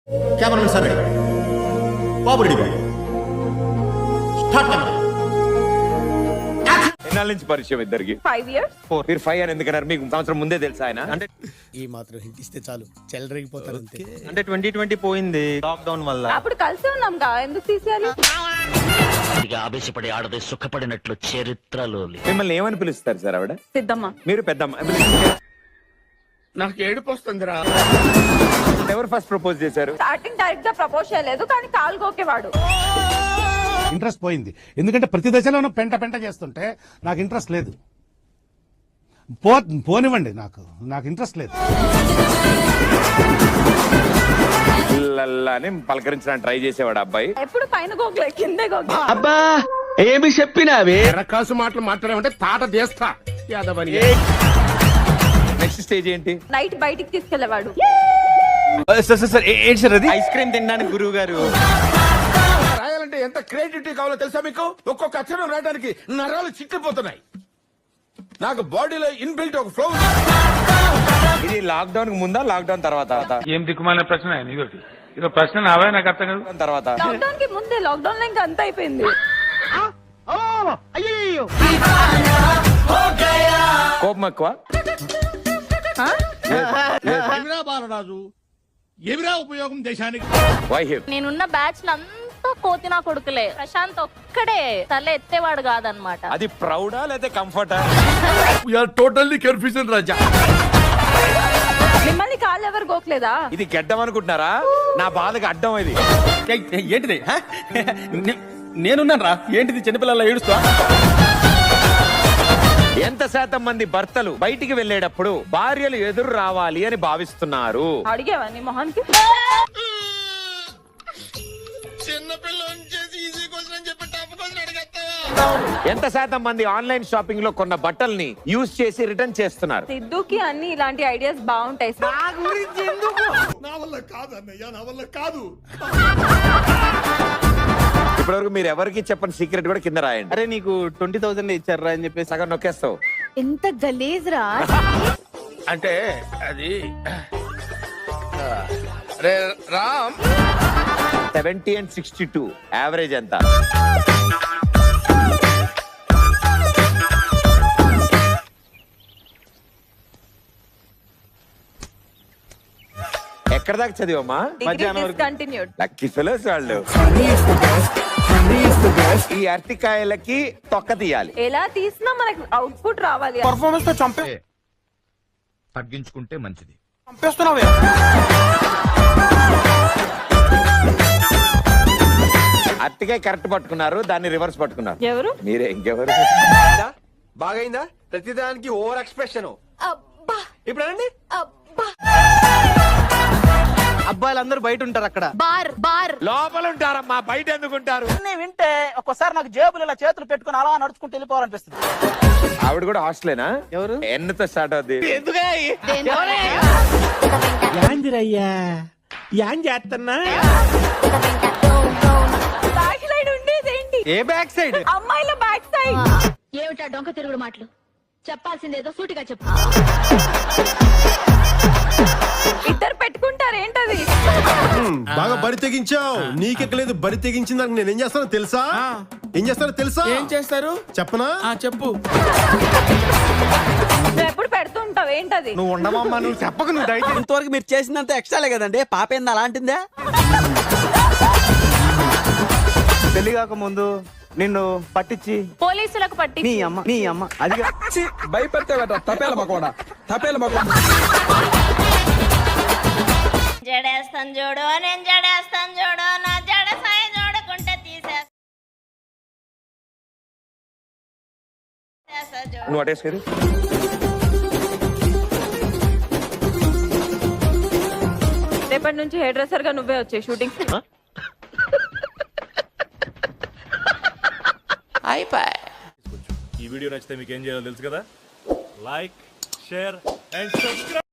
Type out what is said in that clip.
Cameraman sir ready बाबू ready बाबू start camera ఎన్నాళ్ళ నుంచి పరిచయం ఇద్దరికి 5 years. మీరు 5 అని ఎందుకన్నారు? మీకు సంవత్సరం ముందే తెలుసా ఆయన? అంటే ఈ మాత్రం హింట్ ఇస్తే చాలు చెలరేగిపోతారు అంతే. అంటే 2020 పోయింది లాక్డౌన్ వల్ల. అప్పుడు కలిసి ఉన్నాం గా, ఎందుకు తీసేయాలి? ఆవేశపడి ఆడది సుఖపడినట్లు చరిత్రలో మిమ్మల్ని ఏమని పిలుస్తారు సార్ ఆవిడ? సిద్ధమ్మ. మీరు పెద్దమ్మ. నాకు ఏడుపు వస్తుందిరా. ఎవరు ఫస్ట్ ప్రపోజ్ చేశారు? స్టార్టింగ్ డైరెక్ట్ గా ప్రపోజ్ చేయలేదు, కానీ కాలు గోకేవాడు. ఇంట్రెస్ట్ పోయింది, ఎందుకంటే ప్రతి దశలోనూ పెంట పెంట చేస్తుంటే నాకు ఇంట్రెస్ట్ లేదు. పోనివ్వండి, నాకు ఇంట్రెస్ట్ లేదు. అని పలకరించడానికి ట్రై చేసేవాడు అబ్బాయి. ఎప్పుడు పైన గోకలే, కిందే గోకలే. అబ్బా ఏమి చెప్పినావే? రకాసు మాటలు మాట్లాడామంటే తాట చేస్తా యాదవని. నెక్స్ట్ స్టేజ్ ఏంటి? నైట్ బయటికి తీసుకెళ్లేవాడు. ఏంటి సార్ అది? ఐస్ క్రీమ్ తినడానికి గురువు గారు. రాయాలంటే ఎంత క్రియేటివిటీ కావాలో తెలుసా మీకు? ఒక్కొక్క అక్షరం రాయడానికి నరాలు చిట్లిపోతున్నాయి. నాకు బాడీలో ఇన్బిల్ట్ ఒక ఫ్లో. ఇది లాక్డౌన్ కు ముందా లాక్డౌన్ తర్వాత? ఏం దిక్కుమాలిన ప్రశ్న ఇదొకటి. ఇదో ప్రశ్న నావే నాకు అర్థం కాదు. తర్వాత లాక్డౌన్ కి ముందే, లాక్డౌన్ లో ఇంకా అంత అయిపోయింది. కోపం ఎక్కువ? ఎవిరా బాలరాజు, ఎవిరా ఉపయోగం దేశానికి. వై నేనున్న బ్యాచ్ అంతా కోతినా కొడుకులే. ప్రశాంత్ ఒక్కడే తల ఎత్తేవాడు కాదనమాట. అది ప్రౌడా లేదా కంఫర్టా? టోటల్లీ కన్ఫ్యూజన్ రాజా. మిమ్మల్ని కాళ్ళు ఎవరు గోకలేదా? ఇది గెడ్డం అనుకుంటున్నారా? నా బాధకి అడ్డం ఇది. ఏంటిది? నేనున్నాను రా. ఏంటిది చిన్నపిల్లల ఏడుస్తా? ఎంత శాతం మంది భర్తలు బయటికి వెళ్ళేటప్పుడు భార్యలు ఎదురు రావాలి అని భావిస్తున్నారు? అడిగేవా నీ మొహానికి? ఎంత శాతం మంది ఆన్లైన్ షాపింగ్ లో కొన్న బట్టల్ని యూజ్ చేసి రిటర్న్ చేస్తున్నారు? సిద్ధుకి అన్ని ఇలాంటి ఐడియాస్ బాగుంటాయి. నా వల్ల కాదు అన్నయ్య, నా వల్ల కాదు. ఇప్పటివరకు మీరు ఎవరికి చెప్పని సీక్రెట్ కూడా కింద రాయండి. అరే నీకు 20,000 ఇచ్చారా అని చెప్పేసి సగం నొక్కేస్తావు. ఎంత గలీజ్ రా. అంటే అది రే రామ్. 70 and 62 యావరేజ్ ఎంత? ఎక్కడ దాకా చదివమ్మా? మధ్యాహ్నం వరకు. కంటిన్యూడ్. లక్కీ ఫెలోస్ వాళ్ళు. ఈ అరటికాయలకి తొక్క తీయాలి. ఎలా తీసినా మనకి అవుట్పుట్ రావాలి. పర్ఫార్మెన్స్ తో తగ్గించుకుంటే మంచిది. చంపేస్తున్నావే. అరటికాయ కరెక్ట్ పట్టుకున్నారు, దాన్ని రివర్స్ పట్టుకున్నారు. ఎవరు? మీరే. ఇంకెవరు? బాగైందా? ప్రతిదానికి ఓవర్ ఎక్స్ప్రెషన్. ఇప్పుడు అనండి. అబ్బాయిలందరూ బయట ఉంటారు అక్కడ. బార్ బార్ లోపల ఉంటారమ్మా, బయట ఎందుకుంటారు? వింటే ఒక్కోసారి నాకు జేబులు ఇలా చేతులు పెట్టుకుని అలా నడుచుకుంటూ వెళ్ళిపోవాలనిపిస్తుంది. ఆవిడ కూడా హాస్టలేనా? ఎవరు? ఎన్నుతో స్టార్ట్ అవుద్ది? యాందిరయ్యా యాన్ చేస్తున్నా. బ్యాక్ సైడ్ ఉండేది ఏంటి? ఏ బ్యాక్ సైడ్? అమ్మాయిల బ్యాక్ సైడ్. ఏమిటా డొంక తిరుగుడు మాటలు? చెప్పాల్సిందేదో సూటిగా చెప్పు. ఇద్దరు పెట్టుకుంటారు ఏంటది? బాగా బరి తెగించావు. నీకెక్కలేదు, బరి తెగించిన దానికి నేను ఏం చేస్తానో తెలుసా? ఏం చేస్తారు చెప్పనా? చెప్పు. నువ్వు ఎప్పుడు పెడుతూ ఉంటావు ఏంటది? నువ్వు ఉండమమ్మా, నువ్వు చెప్పకు. నువ్వు దయచేసి ఇంతవరకు మీరు చేసినంత ఎక్స్ట్రాలే కదండి. పాప ఏంది అలాంటిందా? పెళ్లి కాక ముందు నిన్ను పట్టించి పోలీసులకు పట్టి నీ అమ్మ అది భయపెడతావట. తపేల మకోడా. జడేస్తాను చూడు, నేను జడేస్తాను చూడు, నా జడ సాయ చూడకుంటే తీసేస్తా చూడు. నువ్వు అటేసుకెళ్ళి. రేపటి నుంచి హెయిర్ డ్రెస్సర్ గా నువ్వే వచ్చే షూటింగ్. ఈ వీడియో నచ్చితే మీకు ఏం చేయాలో తెలుసు కదా? Like, share and subscribe.